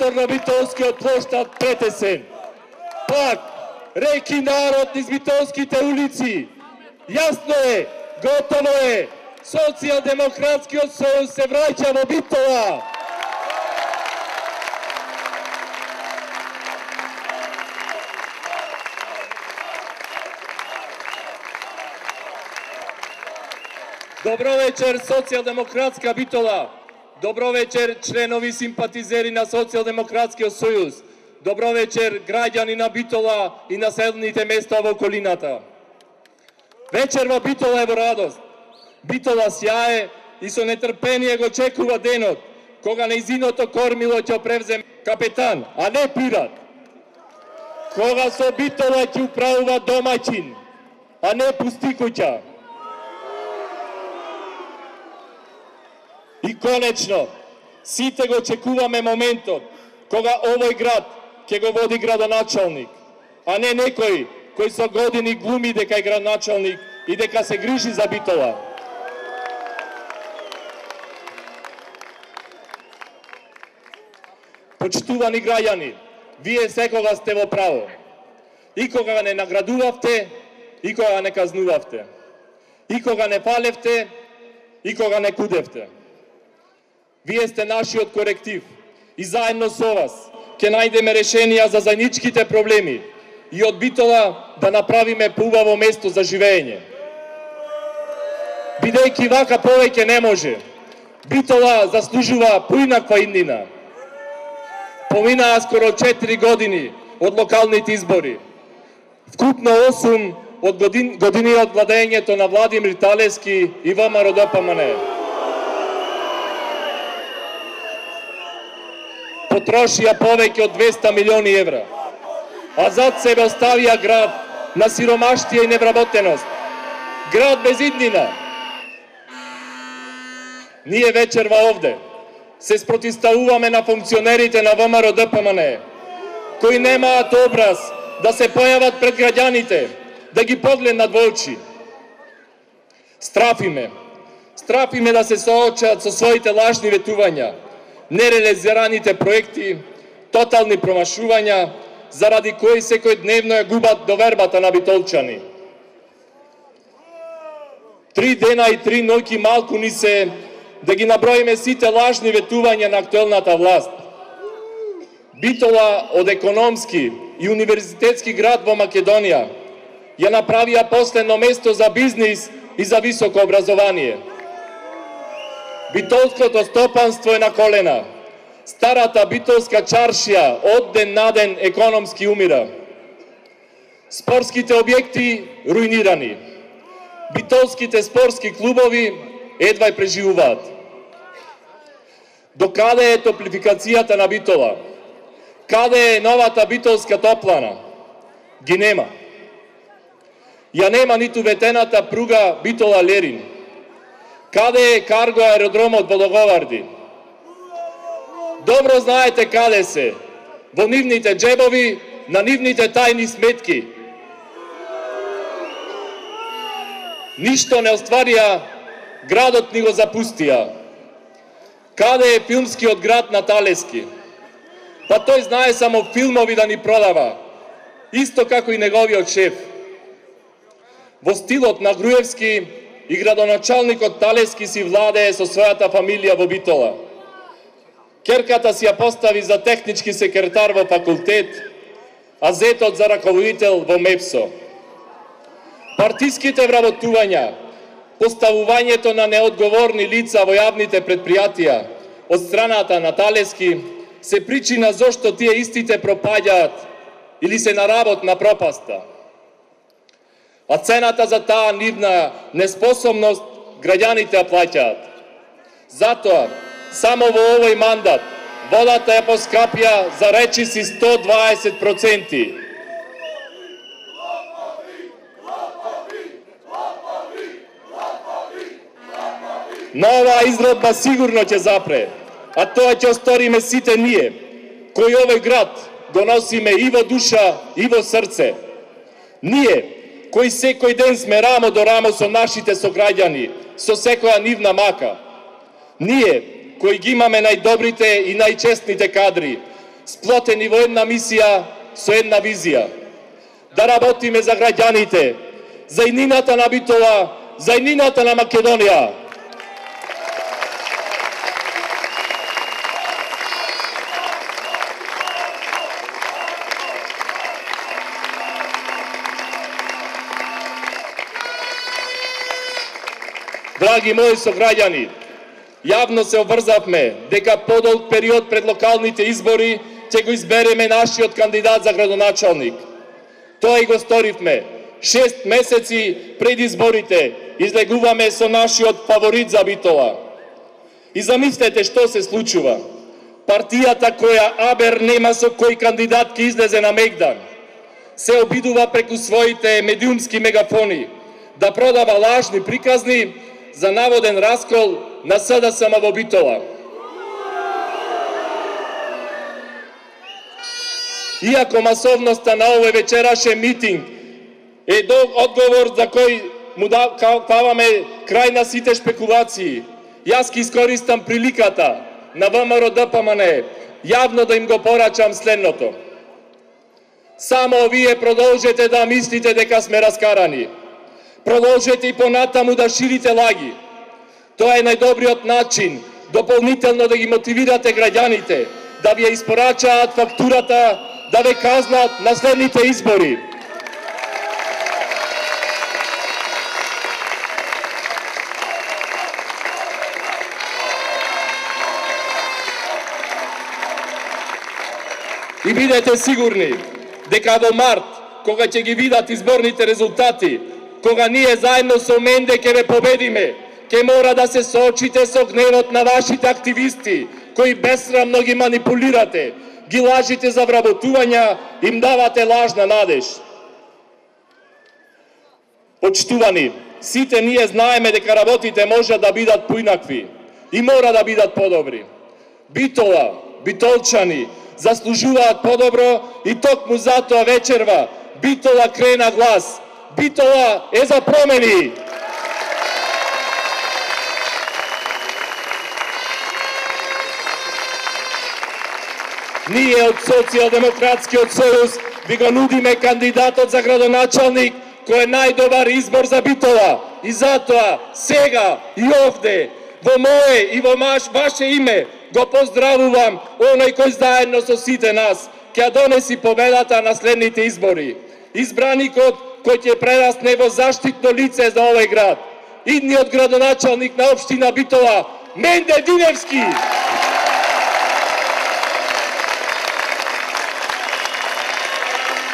простор на Битолскиот площад претесен. Пак, реки народ низ Битолските улици. Јасно е, готово е, Социјалдемократскиот сојуз се враќа во Битола. Добро вечер, Социјалдемократска Битола. Добро вечер, членови симпатизери на Социјалдемократскиот сојуз. Добро вечер, граѓани на Битола и населените места во околината. Вечер во Битола е во радост. Битола сјае и со нетрпение го чекува денот, кога нејзиното кормило ќе превземе капетан, а не пират. Кога со Битола ќе управува домаќин, а не пустикуќа. И конечно, сите го чекуваме моментот кога овој град ќе го води градоначалник, а не некој кој со години глуми дека е градоначалник и дека се грижи за Битола. Почитувани граѓани, вие секога сте во право. И кога не наградувавте, и кога не казнувавте. И кога не фалевте, и кога не кудевте. Вие сте нашиот коректив и заедно со вас ќе најдеме решенија за заедничките проблеми и од Битола да направиме поубаво место за живење. Бидејќи вака повеќе не може, Битола заслужува поинаква иднина. Поминаа скоро 4 години од локалните избори. Вкупно 8 од години од владењето на Владимир Талевски и ВМРО-ДПМНЕ. Потрошија повеќе од 200 милиони евра, а зад себе оставија град на сиромаштија и невработеност, град без иднина. Ние вечерва овде се спротивставуваме на функционерите на ВМРО-ДПМНЕ, кои немаат образ да се појават пред граѓаните, да ги погледнат во очи. Страфиме да се соочат со своите лажни ветувања, нереализираните проекти, тотални промашувања, заради кои секојдневно ја губат довербата на битолчани. 3 дена и 3 ноќи малку ни се да ги наброиме сите лажни ветувања на актуелната власт. Битола од економски и универзитетски град во Македонија ја направија последно место за бизнис и за високо образование. Битолското стопанство е на колена. Старата битолска чаршија од ден на ден економски умира. Спортските објекти руинирани. Битолските спортски клубови едва преживуваат. До каде е топлификацијата на Битола? Каде е новата битолска топлана? Ги нема. Ја нема ниту ветената пруга Битола-Лерин. Каде е карго аеродромот во Договарди? Добро знаете каде се. Во нивните джебови, на нивните тајни сметки. Ништо не остварија, градот ни го запустија. Каде е филмскиот град на Талевски? Па тој знае само филмови да ни продава, исто како и неговиот шеф. Во стилот на Груевски и градоначалникот Талевски си владее со својата фамилија во Битола. Керката си ја постави за технички секретар во факултет, а зетот за раководител во МЕПСО. Партиските вработувања, поставувањето на неодговорни лица во јавните предпријатија од страната на Талевски се причина зошто тие истите пропаѓаат или се на работ на пропаста. А цената за таа нивна неспособност граѓаните ја плаќаат. Затоа, само во овој мандат, водата ја поскапја за речиси 120%. Нова изродба сигурно ќе запре, а тоа ќе осториме сите ние, кои овој град го носиме и во душа, и во срце. Ние, кои секој ден сме рамо до рамо со нашите сограѓани, со секоја нивна мака. Ние, кои ги имаме најдобрите и најчестните кадри, сплотени во една мисија со една визија. Да работиме за граѓаните, за иднината на Битола, за иднината на Македонија. Драги мои сограѓани, јавно се обврзавме дека подолг период пред локалните избори ќе го избереме нашиот кандидат за градоначалник. Тоа и го сторивме. 6 месеци пред изборите излегуваме со нашиот фаворит за Битола. И замислете што се случува. Партијата која абер нема со кој кандидат ќе излезе на мегдан, се обидува преку своите медиумски мегафони да продава лажни приказни за наводен раскол на СДСМ во Битола. Иако масовноста на овој вечерашен митинг е одговор за кој му даваме крај на сите шпекулации, јас ќе искористам приликата на ВМРО ДПМН јавно да им го порачам следното. Само вие продолжете да мислите дека сме раскарани. Продолжете и понатаму да ширите лаги. Тоа е најдобриот начин дополнително да ги мотивирате граѓаните, да ви ја испорачаат фактурата, да ве казнат на следните избори. И бидете сигурни дека во март, кога ќе ги видат изборните резултати, кога ние заедно со Менде ќе ве победиме, ќе мора да се соочите со гневот на вашите активисти, кои бесрамно ги манипулирате, ги лажите за вработувања, им давате лажна надеж. Почитувани, сите ние знаеме дека работите може да бидат поинакви и мора да бидат подобри. Битола, битолчани, заслужуваат подобро и токму затоа вечерва Битола крена глас. Битола е за промени! Ние од Социјалдемократскиот сојуз ви го нудиме кандидатот за градоначалник кој е најдобар избор за Битола. И затоа, сега и овде, во мое и во ваше име, го поздравувам оној кој заедно со сите нас ќе донеси победата на следните избори. Избраникот кој ќе прерасне во заштитно лице за овој град. Идниот градоначалник на општина Битола, Менде Диневски!